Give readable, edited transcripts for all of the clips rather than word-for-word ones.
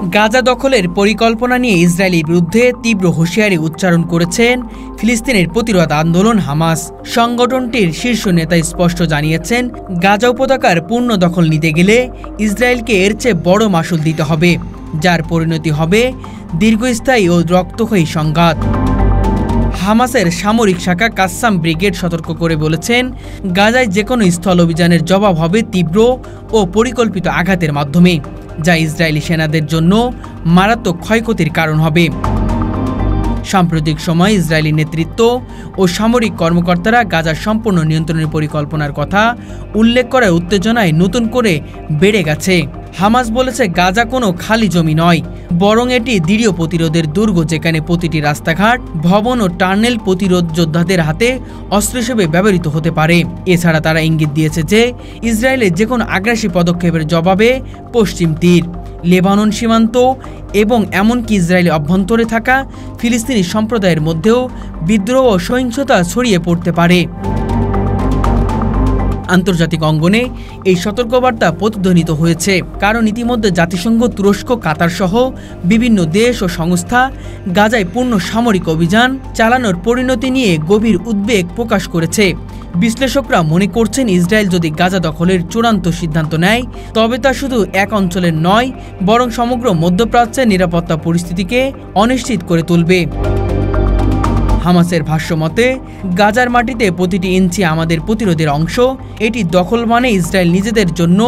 গাজা দখলের পরিকল্পনা নিয়ে ইসরায়েলের বিরুদ্ধে তীব্র হুঁশিয়ারি উচ্চারণ করেছেন ফিলিস্তিনের প্রতিরোধ আন্দোলন হামাস। সংগঠনটির শীর্ষ নেতা স্পষ্ট জানিয়েছেন, গাজা উপত্যকার পূর্ণ দখল নিতে গেলে ইসরায়েলকে এর চেয়ে বড় মাসুল দিতে হবে, যার পরিণতি হবে দীর্ঘস্থায়ী ও রক্তক্ষয়ী সংঘাত। হামাসের সামরিক শাখা কাসসাম ব্রিগেড সতর্ক করে বলেছেন, গাজায় যে কোনো স্থল অভিযানের জবাব হবে তীব্র ও পরিকল্পিত আঘাতের মাধ্যমে, যা ইসরায়েলি সেনাদের জন্য মারাত্মক ক্ষয়ক্ষতির কারণ হবে। সাম্প্রতিক সময়ে ইসরায়েলি নেতৃত্ব ও সামরিক কর্মকর্তারা গাজার সম্পূর্ণ নিয়ন্ত্রণের পরিকল্পনার কথা উল্লেখ করায় উত্তেজনায় নতুন করে বেড়ে গেছে। হামাস বলেছে, গাজা কোনো খালি জমি নয়, বরং এটি দৃঢ় প্রতিরোধের দুর্গ, যেখানে প্রতিটি রাস্তাঘাট, ভবন ও টার্নেল প্রতিরোধ যোদ্ধাদের হাতে অস্ত্র হিসেবে ব্যবহৃত হতে পারে। এছাড়া তারা ইঙ্গিত দিয়েছে যে ইসরায়েলের যে কোনো আগ্রাসী পদক্ষেপের জবাবে পশ্চিম তীর, লেবানন সীমান্ত এবং এমনকি ইসরায়েলি অভ্যন্তরে থাকা ফিলিস্তিনি সম্প্রদায়ের মধ্যেও বিদ্রোহ ও সহিংসতা ছড়িয়ে পড়তে পারে। আন্তর্জাতিক অঙ্গনে এই সতর্কবার্তা প্রতিধ্বনিত হয়েছে, কারণ ইতিমধ্যে জাতিসংঘ, তুরস্ক, কাতার সহ বিভিন্ন দেশ ও সংস্থা গাজায় পূর্ণ সামরিক অভিযান চালানোর পরিণতি নিয়ে গভীর উদ্বেগ প্রকাশ করেছে। বিশ্লেষকরা মনে করছেন, ইসরায়েল যদি গাজা দখলের চূড়ান্ত সিদ্ধান্ত নেয়, তবে তা শুধু এক অঞ্চলের নয়, বরং সমগ্র মধ্যপ্রাচ্যের নিরাপত্তা পরিস্থিতিকে অনিশ্চিত করে তুলবে। হামাসের ভাষ্যমতে, গাজার মাটিতে প্রতিটি ইঞ্চি আমাদের প্রতিরোধের অংশ। এটি দখল মানে ইসরায়েল নিজেদের জন্য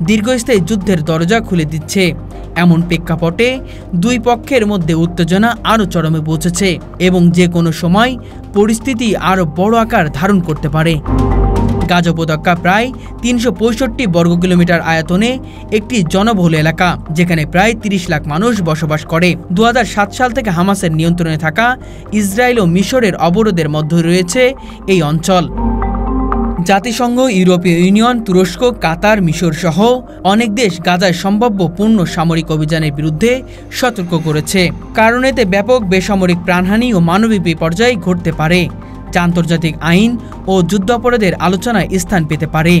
দীর্ঘস্থায়ী যুদ্ধের দরজা খুলে দিচ্ছে। এমন প্রেক্ষাপটে দুই পক্ষের মধ্যে উত্তেজনা আরও চরমে পৌঁছেছে এবং যে কোনো সময় পরিস্থিতি আরও বড় আকার ধারণ করতে পারে। গাজা উপত্যকা প্রায় ৩৬৫ বর্গ কিলোমিটার আয়তনে একটি জনবহুল এলাকা, যেখানে প্রায় ৩০ লাখ মানুষ বসবাস করে। ২০০৭ সাল থেকে হামাসের নিয়ন্ত্রণে থাকা ইসরায়েল ও মিশরের অবরোধের মধ্যে রয়েছে এই অঞ্চল। জাতিসংঘ, ইউরোপীয় ইউনিয়ন, তুরস্ক, কাতার, মিশর সহ অনেক দেশ গাজায় সম্ভাব্য পূর্ণ সামরিক অভিযানের বিরুদ্ধে সতর্ক করেছে, কারণ এতে ব্যাপক বেসামরিক প্রাণহানি ও মানবিক বিপর্যয় ঘটতে পারে, যা আন্তর্জাতিক আইন ও যুদ্ধাপরাধের আলোচনায় স্থান পেতে পারে।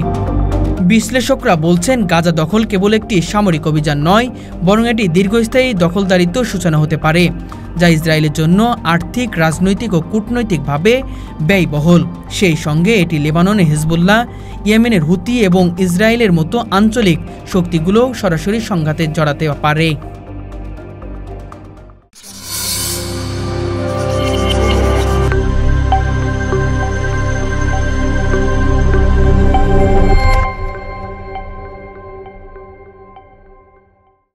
বিশ্লেষকরা বলছেন, গাজা দখল কেবল একটি সামরিক অভিযান নয়, বরং এটি দীর্ঘস্থায়ী দখলদারিত্বের সূচনা হতে পারে, যা ইসরায়েলের জন্য আর্থিক, রাজনৈতিক ও কূটনৈতিকভাবে ব্যয়বহুল। সেই সঙ্গে এটি লেবাননে হিজবুল্লাহ, ইয়েমেনের হুতি এবং ইসরায়েলের মতো আঞ্চলিক শক্তিগুলো সরাসরি সংঘাতে জড়াতে পারে।